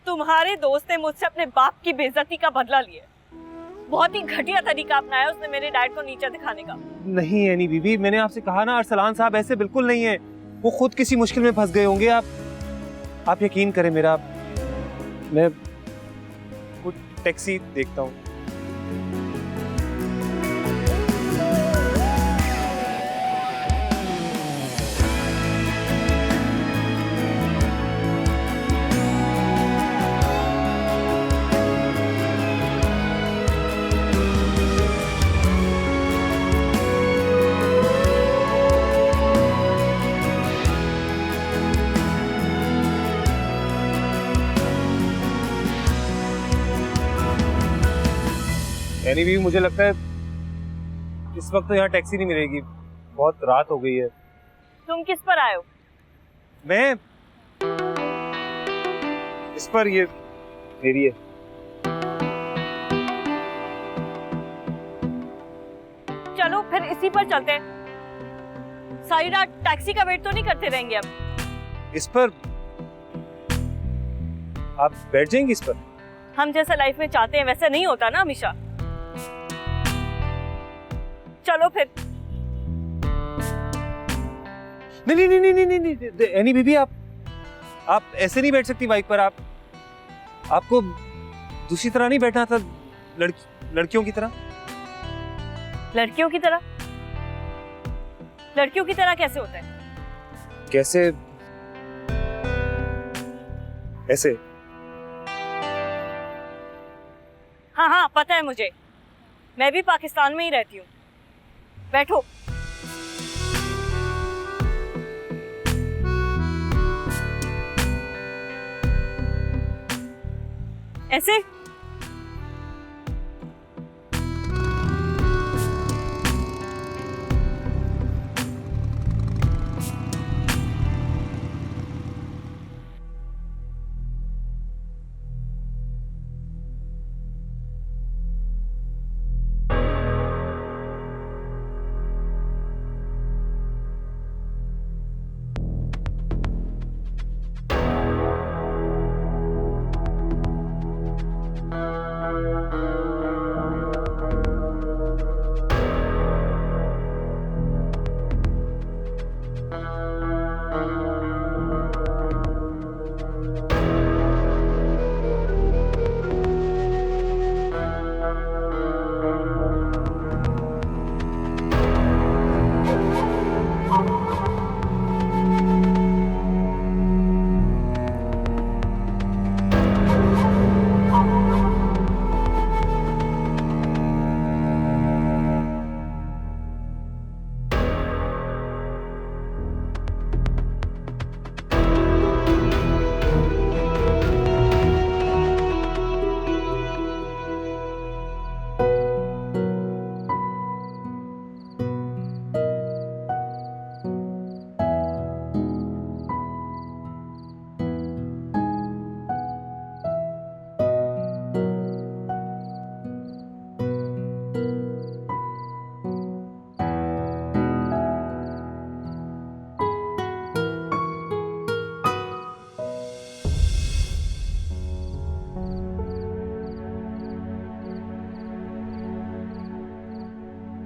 तुम्हारे दोस्त ने मुझसे अपने बाप की बेइज्जती का बदला लिया। बहुत ही घटिया तरीका अपनाया उसने मेरे डैड को नीचा दिखाने का। नहीं एनी बीबी, मैंने आपसे कहा ना, अरसलान साहब ऐसे बिल्कुल नहीं है। वो खुद किसी मुश्किल में फंस गए होंगे। आप यकीन करें मेरा, मैं कुछ टैक्सी देखता हूँ। एनी भी मुझे लगता है इस वक्त तो यहाँ टैक्सी नहीं मिलेगी, बहुत रात हो गई है। तुम किस पर आए हो? मैं इस पर, ये मेरी है। चलो फिर इसी पर चलते हैं। सारी रात टैक्सी का वेट तो नहीं करते रहेंगे अब। इस पर आप बैठ जाएंगे? इस पर हम जैसा लाइफ में चाहते हैं वैसा नहीं होता ना हमेशा। चलो फिर। नहीं नहीं नहीं नहीं नहीं नहीं एनी बीबी, आप ऐसे नहीं बैठ सकती बाइक पर। आपको दूसरी तरह नहीं बैठना था, लड़कियों की तरह। लड़कियों की तरह? लड़कियों की तरह कैसे होता है? कैसे? ऐसे। हाँ हाँ पता है मुझे, मैं भी पाकिस्तान में ही रहती हूँ। बैठो। ऐसे?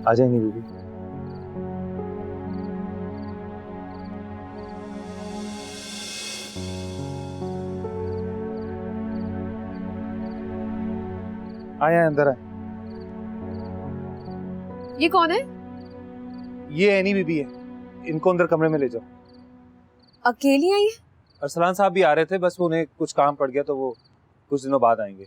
आ जाएंगे बीबी। आए अंदर आए। ये कौन है? ये एनी बीबी है, इनको अंदर कमरे में ले जाओ। अकेली आई है? अरसलान साहब भी आ रहे थे, बस उन्हें कुछ काम पड़ गया तो वो कुछ दिनों बाद आएंगे।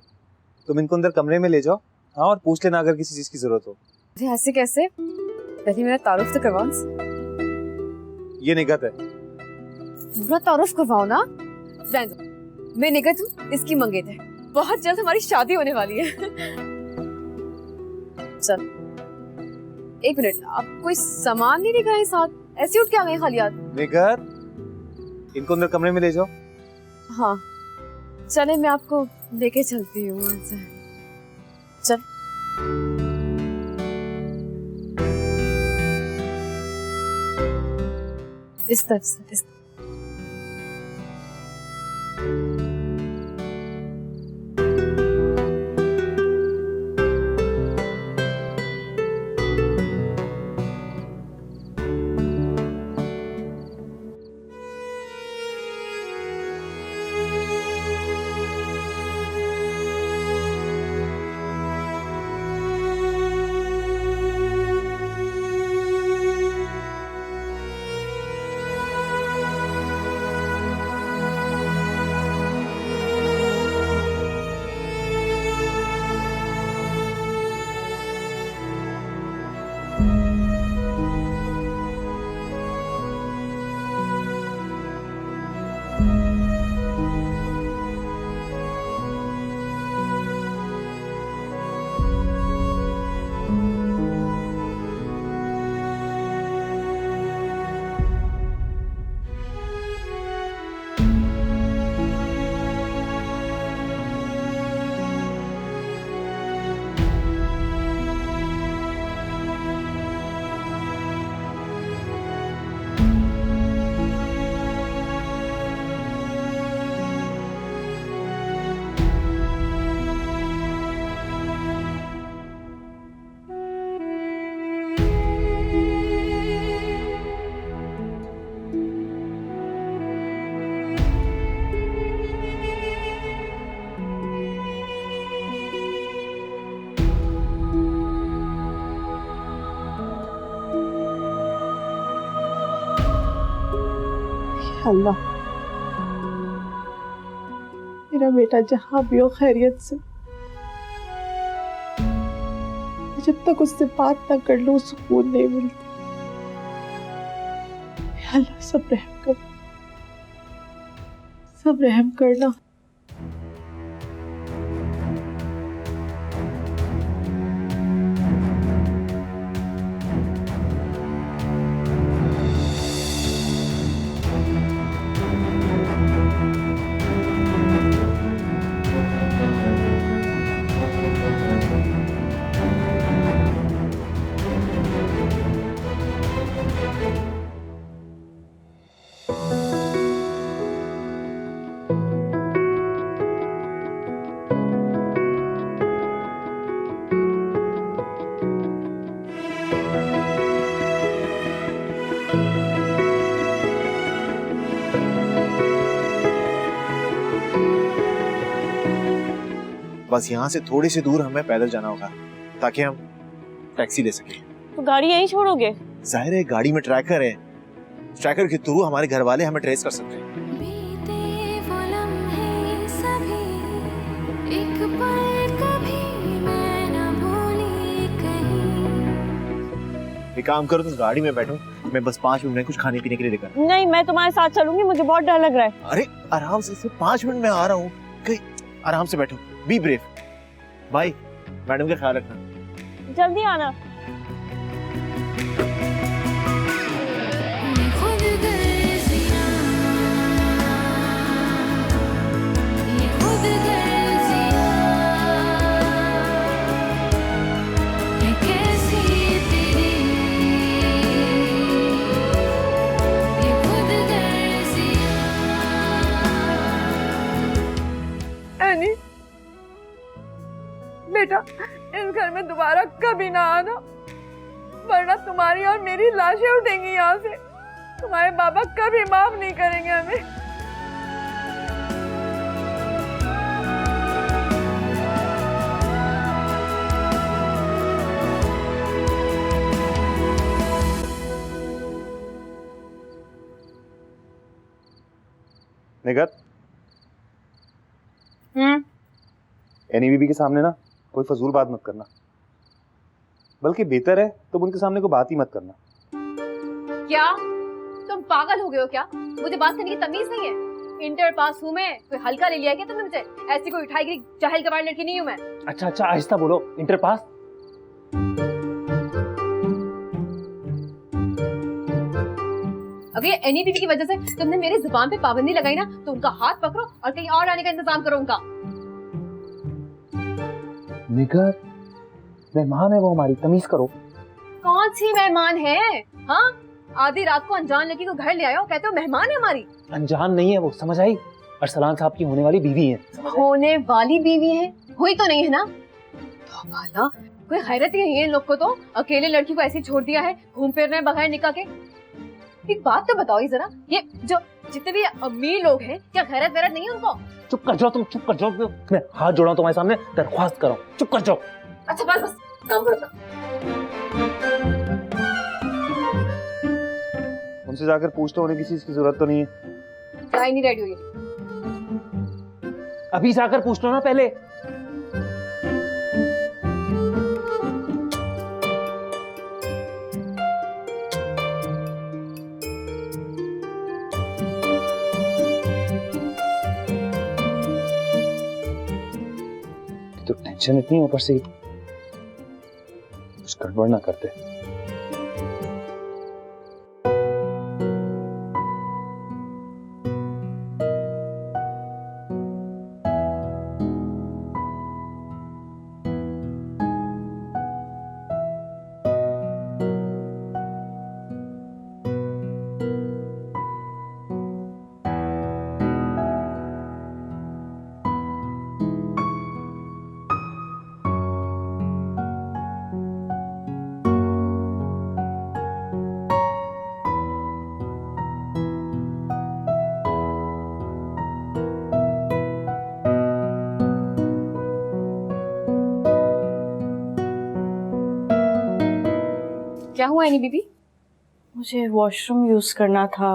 तुम इनको अंदर कमरे में ले जाओ। हाँ, और पूछ लेना अगर किसी चीज की जरूरत हो। ऐसे कैसे? पहले मेरा तारुफ तो करवाओ। ये निगत है। पूरा तारुफ करवाओ ना। मैं निगत हूँ, इसकी मंगेत है। बहुत जल्द हमारी शादी होने वाली है। चल एक मिनट, आप कोई सामान नहीं लेकर आए साथ? ऐसे उठ के आ गए खाली हाथ? निगत, इनको अंदर कमरे में ले जाओ। हाँ चले, मैं आपको लेके चलती हूँ। चल। इस तरफ से, इस अल्लाह मेरा बेटा जहां भी हो खैरियत से, जब तक उससे बात ना कर लूं सुकून नहीं मिलता। अल्लाह सब रहम कर, सब रहम करना। बस यहाँ से थोड़ी सी दूर हमें पैदल जाना होगा ताकि हम टैक्सी ले सके। तो गाड़ी यहीं छोड़ोगे? जाहिर है गाड़ी में ट्रैकर है, ट्रैकर के थ्रू हमारे घर वाले हमें ट्रेस कर सकते हैं। एक काम करो, तुम गाड़ी में बैठो, मैं बस 5 मिनट में कुछ खाने पीने के लिए लेकर। नहीं, मैं तुम्हारे साथ चलूंगी, मुझे बहुत डर लग रहा है। अरे आराम से, सिर्फ 5 मिनट में आ रहा हूँ, कहीं आराम से बैठो, बी ब्रेव। भाई मैडम का ख्याल रखना, जल्दी आना। एनी बेटा, इस घर में दोबारा कभी ना आना, वरना तुम्हारी और मेरी लाशें उठेंगी यहाँ से। तुम्हारे बाबा कभी माफ नहीं करेंगे हमें। निगत, एनी बीबी के सामने ना कोई फजूल बात मत करना, बल्कि बेहतर है तुम उनके सामने कोई बात ही मत करना। क्या तुम पागल हो गए हो क्या? मुझे बात करने की तमीज नहीं है। इंटर पास हूँ मैं, कोई हल्का ले लिया क्या तुमने मुझे? ऐसी कोई उठाई गिरी जाहिल गवार लड़की नहीं हूँ मैं। अच्छा अच्छा, आहिस्ता बोलो, इंटर पास। अगर ये एनी बीबी की वजह से तुमने मेरी जुबान पे पाबंदी लगाई ना, तो उनका हाथ पकड़ो और कहीं और आने का इंतजाम करो उनका। निगत, मेहमान है वो हमारी, तमीज करो। कौन सी मेहमान है? हाँ, आधी रात को अनजान लड़की को घर ले आए हो, कहते हो मेहमान है हमारी। अनजान नहीं है वो, समझ आई? अरसलान साहब की होने वाली बीवी है। होने वाली बीवी है? हुई तो नहीं है ना? तो भाला कोई खैरत ही नहीं है इन लोग को, तो अकेले लड़की को ऐसे छोड़ दिया है, घूम फिर रहे हैं बगैर निकाह के। एक बात तो बताओ जरा, ये जो जितने भी अमीर लोग हैं, क्या खैरत वैरत नहीं है उनको? चुप कर जाओ तुम, चुप कर जाओ। मैं हाथ जोड़ा तुम्हारे सामने, दरख्वास्त करो, चुप कर जाओ। अच्छा बस बस, काम करो। उनसे जाकर पूछते होने किसी चीज की जरूरत तो नहीं है। चाय नहीं रेडी हुई? अभी जाकर पूछ लो ना पहले। तो टेंशन इतनी, ऊपर से कुछ गड़बड़ ना करते। क्या हुआ एनी बीबी? मुझे वॉशरूम यूज करना था,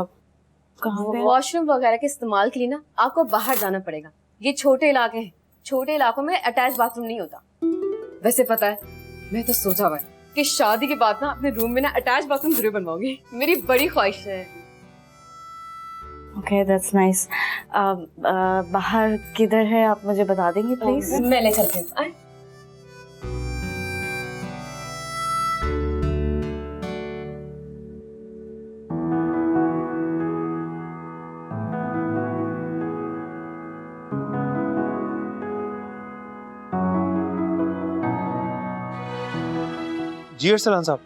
कहाँ पे? वॉशरूम वगैरह के इस्तेमाल के लिए ना आपको बाहर जाना पड़ेगा। ये छोटे इलाके हैं, छोटे इलाकों में अटैच बाथरूम नहीं होता। वैसे पता है, मैं तो सोचा हुआ है कि शादी के बाद ना अपने रूम में ना अटैच बाथरूम जरूर बनवाऊंगी। मेरी बड़ी ख्वाहिश है। Okay, that's nice. बाहर किधर है आप मुझे बता देंगी प्लीज? मैं ले चलती हूँ। आए। जी अरसलान साहब।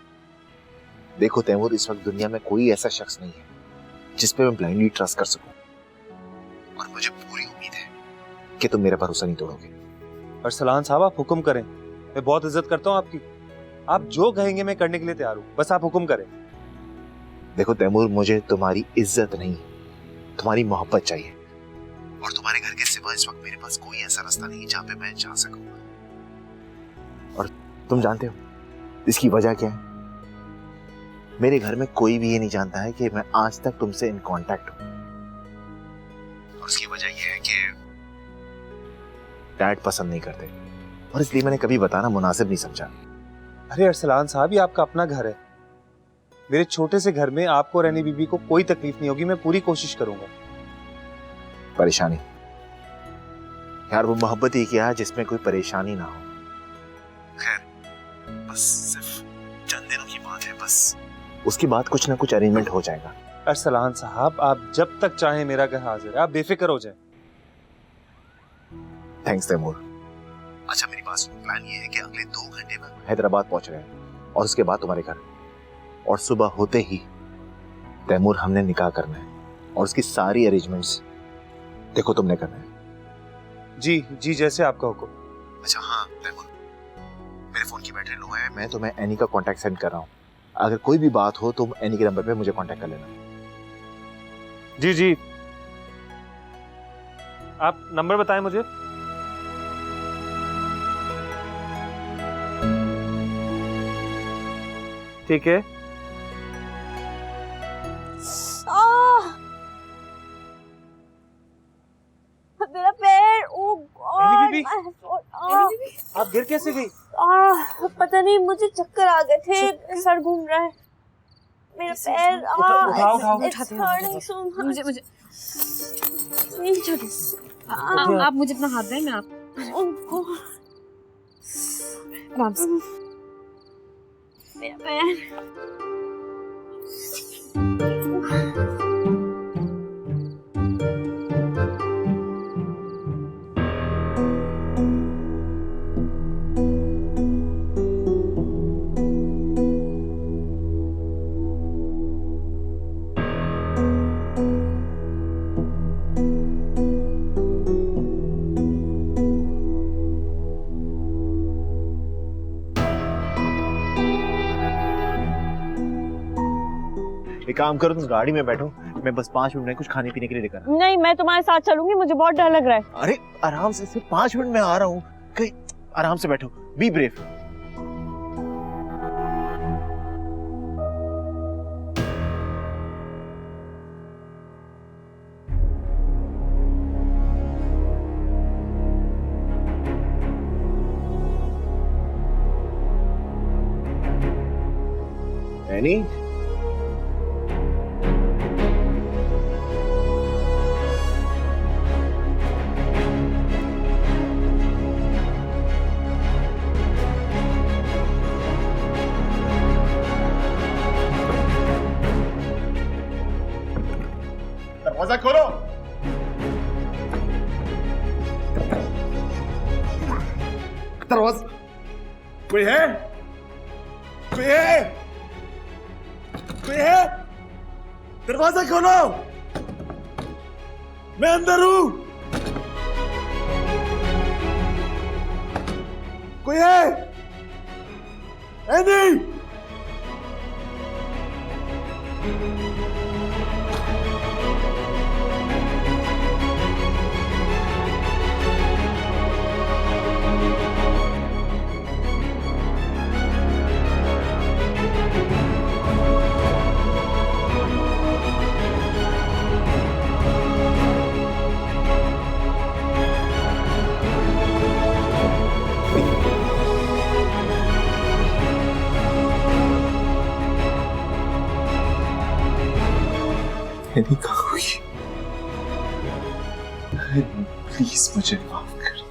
देखो तैमूर, इस वक्त दुनिया में कोई ऐसा शख्स नहीं है जिस पे मैं ब्लाइंडली ट्रस्ट कर सकूं, और मुझे पूरी उम्मीद है कि तुम मेरा भरोसा नहीं तोड़ोगे। अरसलान साहब आप हुक्म करें, मैं बहुत इज्जत करता हूँ आपकी। आप जो कहेंगे मैं करने के लिए तैयार हूँ, बस आप हुक्म करें। देखो तैमूर, मुझे तुम्हारी इज्जत नहीं, तुम्हारी मोहब्बत चाहिए, और तुम्हारे घर के सिवा इस वक्त मेरे पास कोई ऐसा रास्ता नहीं जहाँ पे मैं जा सकूं। और तुम जानते हो इसकी वजह क्या है? मेरे घर में कोई भी ये नहीं जानता है कि मैं आज तक तुमसे इन कांटेक्ट हूं, और उसकी वजह यह है कि डैड पसंद नहीं करते, और इसलिए मैंने कभी बताना मुनासिब नहीं समझा। अरे अरसलान साहब, ये आपका अपना घर है। मेरे छोटे से घर में आपको और रैनी बीबी को कोई तकलीफ नहीं होगी, मैं पूरी कोशिश करूंगा। परेशानी यार, वो मोहब्बत ही क्या है जिसमें कोई परेशानी ना हो। खैर, बस सिर्फ चंद दिनों की बात है, बस उसके बाद कुछ ना कुछ अरेंजमेंट हो जाएगा। अरसलान साहब, आप जब तक चाहें मेरा घर हाजिर है, आप बेफिक्र हो जाएं। थैंक्स तैमूर। अच्छा मेरी बात सुनो, प्लान ये है कि अगले 2 घंटे में हैदराबाद पहुंच रहे हैं, और उसके बाद तुम्हारे घर, और सुबह होते ही तैमूर हमने निकाह करना है, और उसकी सारी अरेंजमेंट्स देखो तुमने करना है। जी जी, जैसे आपका हुक्म। अच्छा हाँ तैमूर, मेरे फोन की बैटरी लो है, मैं तुम्हें एनी का कांटेक्ट सेंड कर रहा हूँ। अगर कोई भी बात हो तुम एनी के नंबर पे मुझे कांटेक्ट कर लेना। जी जी, आप नंबर बताएं मुझे। ठीक है। मेरा पैर, ओ गॉड, बीबी, आप गिर कैसे गई? पता नहीं, मुझे चक्कर आ गए थे, सर घूम रहा है, मेरा पैर। उठाओ। मुझे आप मुझे अपना हाथ दें, मैं आप आराम से। मेरा पैर। एक काम करो, तुम गाड़ी में बैठो, मैं बस 5 मिनट में कुछ खाने पीने के लिए लेकर। नहीं, मैं तुम्हारे साथ चलूंगी, मुझे बहुत डर लग रहा है। अरे आराम से, सिर्फ 5 मिनट में आ रहा हूँ, कहीं आराम से बैठो, बी ब्रेव। एनी, दरवाजा खोलो। दरवाजा, कोई है? कोई है? कोई है? दरवाजा खोलो, मैं अंदर हूं। कोई है? एनी, नहीं कहूँगी। प्लीज मुझे माफ कर दो।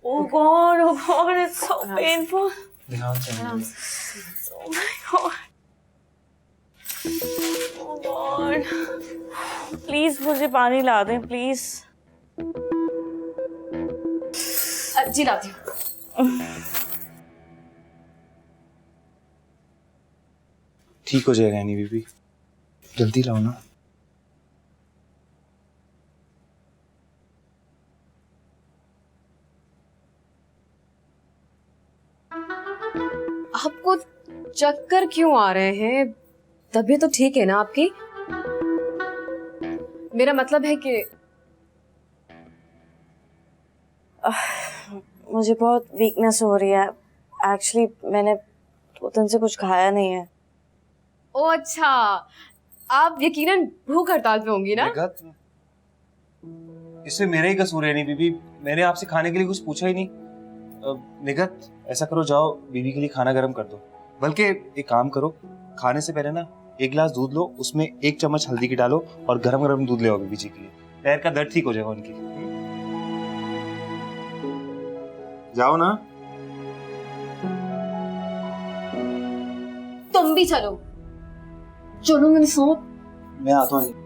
Oh God, it's so painful. Oh my God. Oh God. Please मुझे पानी ला दें, please. जी लाती हूँ। ठीक हो जाएगा नहीं बीबी, जल्दी लाओ ना। आपको चक्कर क्यों आ रहे हैं? तबीयत तो ठीक है ना आपकी? मेरा मतलब है कि मुझे बहुत वीकनेस हो रही है। एक्चुअली मैंने 2 दिन से कुछ खाया नहीं है। ओ अच्छा, आप यकीनन भूख हड़ताल पे होंगी ना? इसमें मेरा ही कसूर है नहीं बीबी, मैंने आपसे खाने के लिए कुछ पूछा ही नहीं। निगत ऐसा करो, जाओ बीबी के लिए खाना गर्म कर दो। बल्कि एक काम करो, खाने से पहले ना 1 गिलास दूध लो, उसमें 1 चम्मच हल्दी की डालो और गरम गरम दूध ले आओ बीबी जी के लिए। पैर का दर्द ठीक हो जाएगा उनकी। जाओ ना। तुम भी चलो। चलो मेरे साथ। मैं आता हूँ।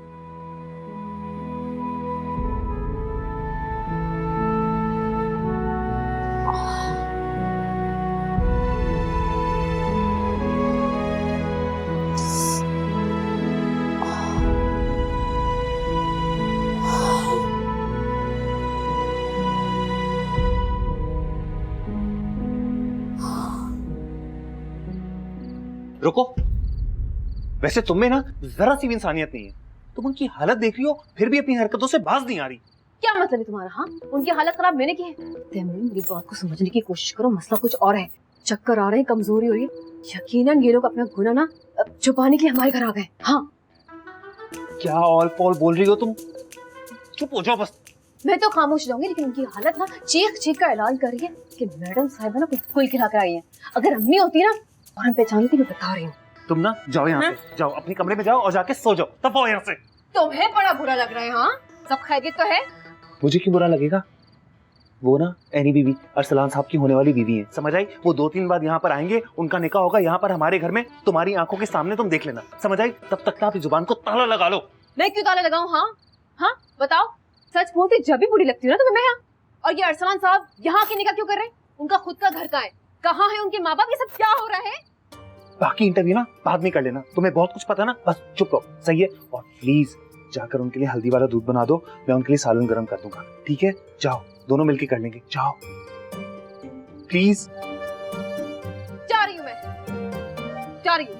रुको, वैसे तुम में ना जरा सी भी इंसानियत नहीं है। तुम उनकी हालत देख रही हो, फिर भी अपनी हरकतों से बाज नहीं आ रही। क्या मतलब है तुम्हारा? हाँ, उनकी हालत खराब मैंने की है? तैमूर, मेरी बात को समझने की कोशिश करो। मसला कुछ और है। चक्कर आ रहे हैं, कमजोरी हो रही है। यकीनन ये लोग अपना गुनाह ना छुपाने के लिए हमारे घर आ गए। हाँ, क्या ऑल पॉल बोल रही हो तुम? चुप हो जाओ बस। मैं तो खामोश जाऊंगी, लेकिन उनकी हालत ना चीख चीख का ऐलान कर रही है कि मैडम साहिबा ना कुछ फूल खिला कर आई है। अगर अम्मी होती ना और हम पहचानती, मैं बता रही हूँ। तुम ना जाओ यहाँ से, जाओ अपने कमरे में जाओ और जाके सो जाओ। तब आओ यहाँ से। तुम्हें बड़ा बुरा लग रहा है? हाँ, सब खैरियत तो है? मुझे क्यों बुरा लगेगा? वो ना एनी बीवी अरसलान साहब की होने वाली बीवी है, समझ आई? वो 2-3 बार यहाँ पर आएंगे, उनका निकाह होगा यहाँ पर हमारे घर में, तुम्हारी आंखों के सामने, तुम देख लेना, समझ आई? तब तक ना अपनी जुबान को ताला लगा लो। मैं क्यों ताला लगाऊं? हाँ हाँ, बताओ। सच बोलती जब भी बुरी लगती हूँ ना तुम्हें मैं। यहाँ और ये अरसलान साहब यहाँ के निकाह क्यों कर रहे हैं? उनका खुद का घर कहाँ है? कहाँ है उनके माँ बाप? ये सब क्या हो रहा है? बाकी इंटरव्यू ना बाद में कर लेना, तुम्हें बहुत कुछ पता ना, बस चुप रहो, सही है? और प्लीज जाकर उनके लिए हल्दी वाला दूध बना दो, मैं उनके लिए सालन गर्म कर दूंगा, ठीक है? जाओ, दोनों मिलके कर लेंगे, जाओ प्लीज। जा रही हूँ मैं, जा रही हूँ।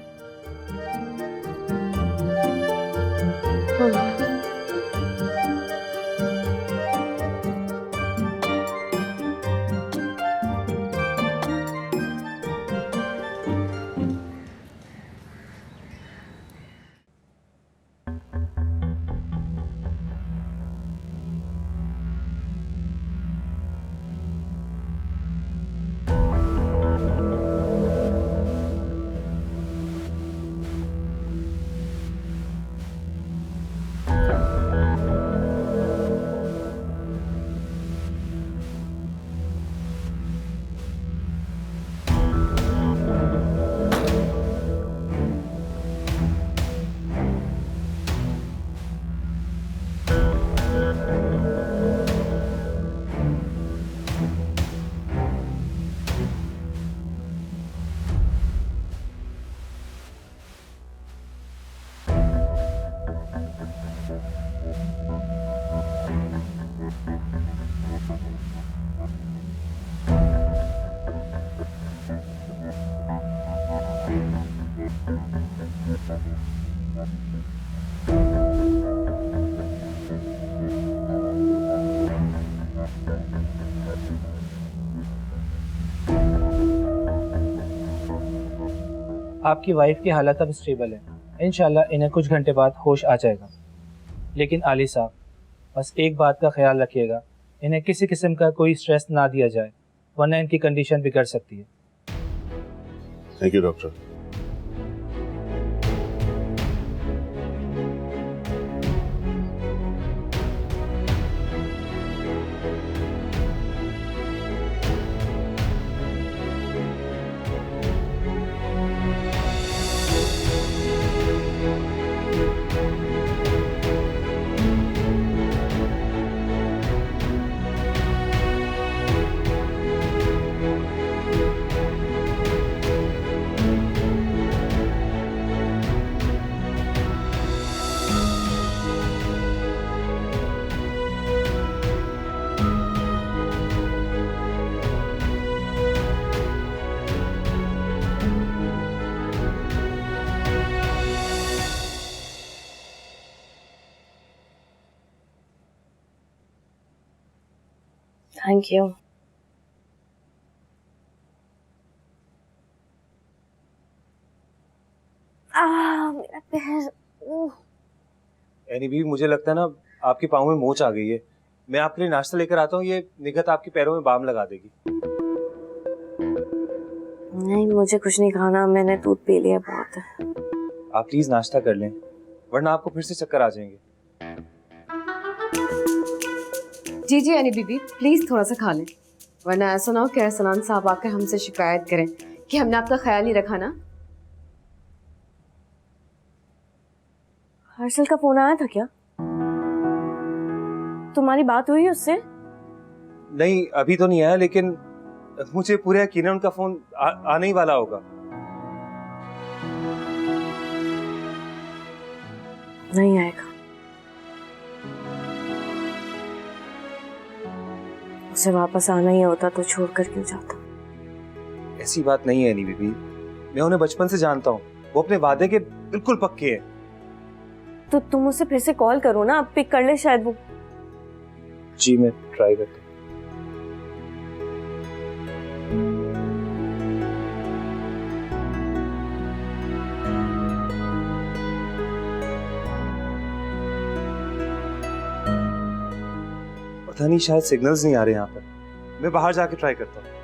आपकी वाइफ की हालत अब स्टेबल है, इंशाल्लाह इन्हें कुछ घंटे बाद होश आ जाएगा। लेकिन आली साहब, बस एक बात का ख्याल रखिएगा, इन्हें किसी किस्म का कोई स्ट्रेस ना दिया जाए, वरना इनकी कंडीशन बिगड़ सकती है। Thank you doctor. Thank you. मेरा पैर। एनी भी मुझे लगता है ना आपके पाँव में मोच आ गई है। मैं आपके लिए नाश्ता लेकर आता हूँ, ये निगहत आपके पैरों में बाम लगा देगी। नहीं, मुझे कुछ नहीं खाना, मैंने दूध पी लिया बहुत है। आप प्लीज नाश्ता कर लें, वरना आपको फिर से चक्कर आ जाएंगे। जी जी अनी बीबी, प्लीज थोड़ा सा खा लें, वरना ऐसा ना हो कि अरसलान साहब आकर हमसे शिकायत करें कि हमने आपका ख्याल नहीं रखा ना। हर्षल का फोन आया था क्या? तुम्हारी बात हुई उससे? नहीं, अभी तो नहीं आया, लेकिन मुझे पूरा यकीन है उनका फोन आने ही वाला होगा। नहीं आएगा। उसे वापस आना ही होता तो छोड़कर क्यों जाता? ऐसी बात नहीं है एनी बीबी, मैं उन्हें बचपन से जानता हूँ, वो अपने वादे के बिल्कुल पक्के हैं। तो तुम उसे फिर से कॉल करो ना, अब पिक कर ले शायद वो। जी मैं ट्राई करता हूँ। पता नहीं, शायद सिग्नल्स नहीं आ रहे यहाँ पर। मैं बाहर जाके ट्राई करता हूँ।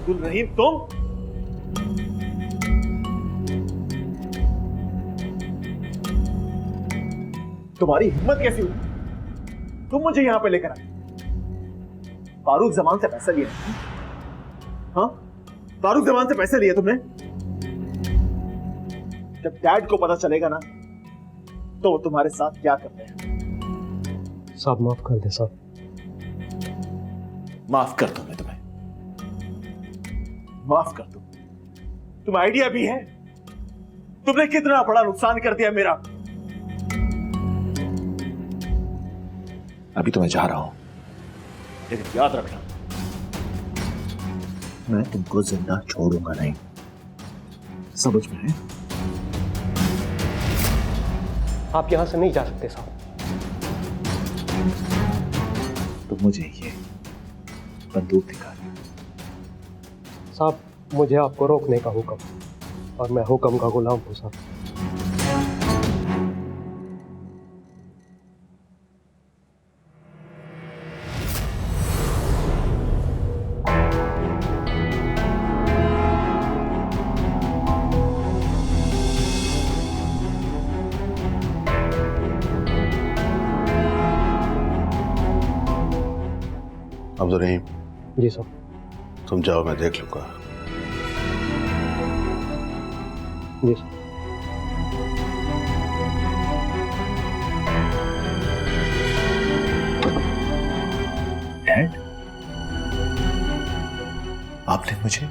अब्दुल रहीम, तुम तुम्हारी हिम्मत कैसी हुई? तुम मुझे यहां पे लेकर आए। फारूक जमान से पैसा लिया? हाँ, फारूक जमान से पैसे लिए तुमने? जब डैड को पता चलेगा ना तो वो तुम्हारे साथ क्या करते हैं। साहब माफ कर दे साहब। माफ कर दूं मैं तुम्हें, माफ कर दूं। तुम आइडिया भी है? तुमने कितना बड़ा नुकसान कर दिया मेरा। अभी तो मैं जा रहा हूं, लेकिन याद रखना मैं तुमको जिंदा छोड़ूंगा नहीं, समझ में है? आप यहां से नहीं जा सकते साहब। तो मुझे ये बंदूक दिखा। साहब मुझे आपको रोकने का हुक्म, और मैं हुक्म का गुलाम हूं साहब। अब्दुल रहीम, जी साहब। तुम जाओ, मैं देख लूंगा। जी साहब। डैड, आपने मुझे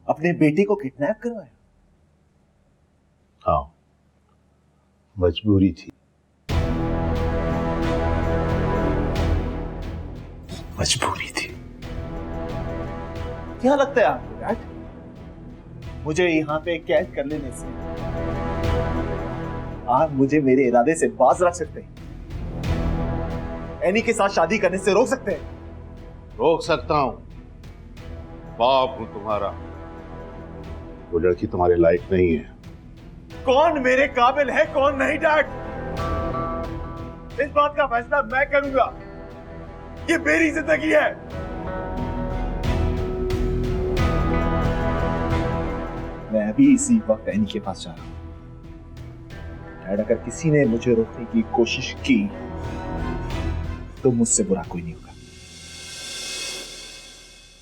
अपने बेटे को किडनैप करवाया? हाँ, मजबूरी थी। मजबूरी थी। क्या लगता है आपको डैड, मुझे यहाँ पे कैद कर लेने से आप मुझे मेरे इरादे से बाज रख सकते हैं? एनी के साथ शादी करने से रोक सकते हैं? रोक सकता हूं, बाप हूं तुम्हारा। वो लड़की तुम्हारे लायक नहीं है। कौन मेरे काबिल है कौन नहीं डैड, इस बात का फैसला मैं करूंगा। ये मेरी जिंदगी है। मैं अभी इसी वक्त एनी के पास जा रहा हूं। डैड, अगर किसी ने मुझे रोकने की कोशिश की तो मुझसे बुरा कोई नहीं होगा।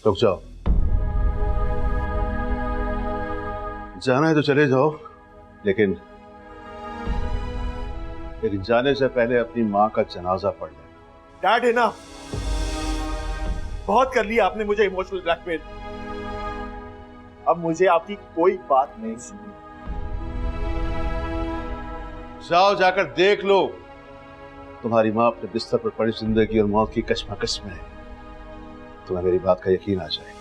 रुक जाओ, जाना है तो चले जाओ, लेकिन जाने से पहले अपनी मां का जनाजा पढ़ लेना। डैड है ना, बहुत कर लिया आपने मुझे इमोशनल ब्लैकमेल। अब मुझे आपकी कोई बात नहीं सुननी। जाओ, जाकर देख लो, तुम्हारी मां अपने बिस्तर पर पड़ी जिंदगी और मौत की कशमकश में है। तुम्हें मेरी बात का यकीन आ जाएगा।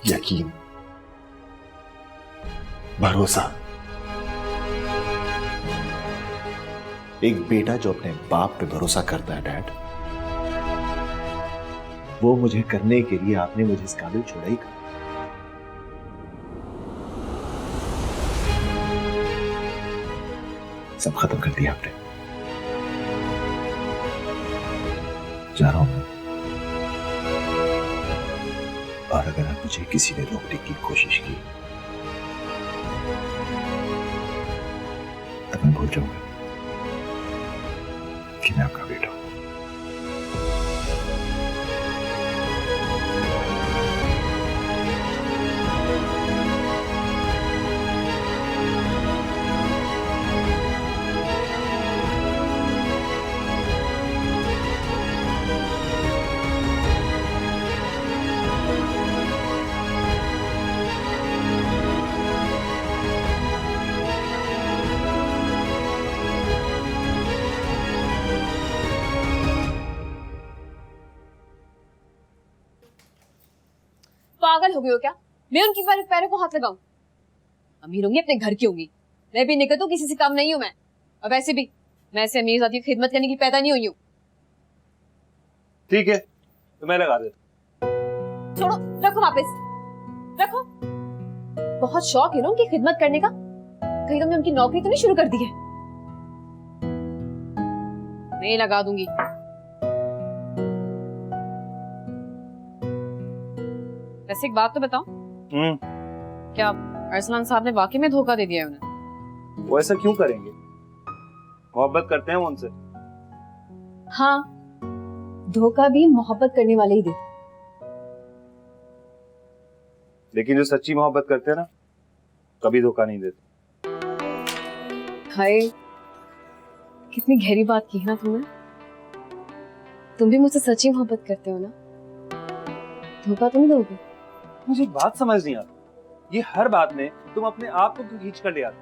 यकीन, भरोसा। एक बेटा जो अपने बाप पे भरोसा करता है डैड, वो मुझे करने के लिए आपने मुझे इस काबिल छोड़ा ही। सब खत्म कर दिया आपने। जा रहा हूं मैं, और अगर आप मुझे किसी ने रोकने की कोशिश की तब मैं भूल जाऊंगा कि मैं आपका बेटा हूं। पागल हो गई हो क्या? मैं उनकी पैरों को हाथ लगाऊं? अमीर होंगी, अपने घर की होंगी। मैं भी निकल, तो किसी से कम नहीं हूं मैं। और वैसे भी मैं ऐसे अमीर जाति की खिदमत करने की पैदा नहीं हुई हूं। ठीक है, तो मैं लगा देता। छोड़ो, रखो वापस, रखो। बहुत शौक है ना उनकी खिदमत करने का। कहीं तुमने उनकी नौकरी तो नहीं शुरू कर दी है? नहीं लगा दूंगी। वैसे एक बात तो बताओ, क्या अरसलान साहब ने वाकई में धोखा दे दिया है उन्हें? वो ऐसा क्यों करेंगे? मोहब्बत करते हैं वो उनसे। हाँ, धोखा भी मोहब्बत करने वाले ही देते। लेकिन जो सच्ची मोहब्बत करते हैं ना, कभी धोखा नहीं देते। हाय, कितनी गहरी बात की है ना तुमने। तुम भी मुझसे सच्ची मोहब्बत करते हो ना? धोखा तो नहीं दोगे? मुझे एक बात समझ नहीं आती, ये हर बात में तुम अपने आप को क्यों खींच कर ले आते?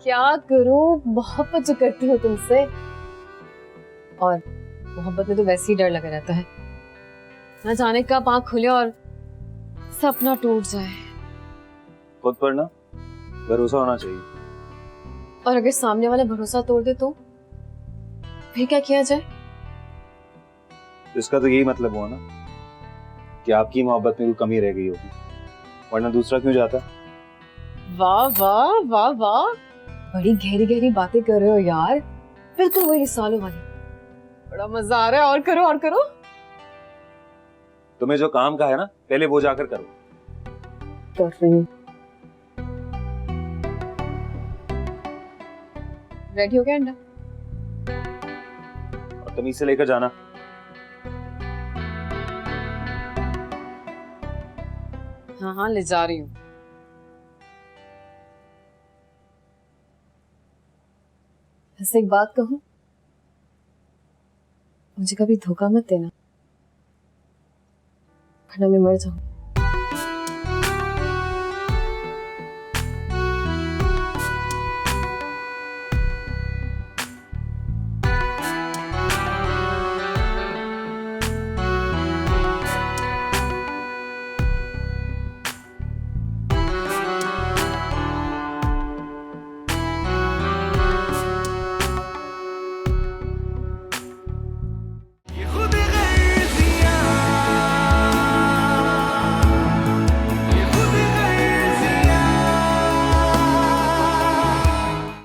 क्या करूं, मोहब्बत जो करती हो तुमसे। और मोहब्बत में तो वैसे ही डर लगा रहता है, ना जाने कब आंख खुले और सपना टूट जाए। खुद पर ना भरोसा होना चाहिए। और अगर सामने वाला भरोसा तोड़ दे तो फिर क्या किया जाए? इसका तो यही मतलब हुआ ना कि आपकी मोहब्बत में कोई कमी रह गई होगी, वरना दूसरा क्यों जाता? वाह वाह वाह वाह, बड़ी गहरी गहरी बातें कर रहे हो यार, बिल्कुल वही रिसालों वाली। बड़ा मजा आ रहा है, और करो और करो। तुम्हें जो काम का है ना, पहले वो जाकर करो। कर रही हूँ। रेडी हो गया अंडा? और तमीज से लेकर जाना। हाँ हाँ, ले जा रही हूँ। वैसे एक बात कहूँ, मुझे कभी धोखा मत देना, वरना मैं मर जाऊँ।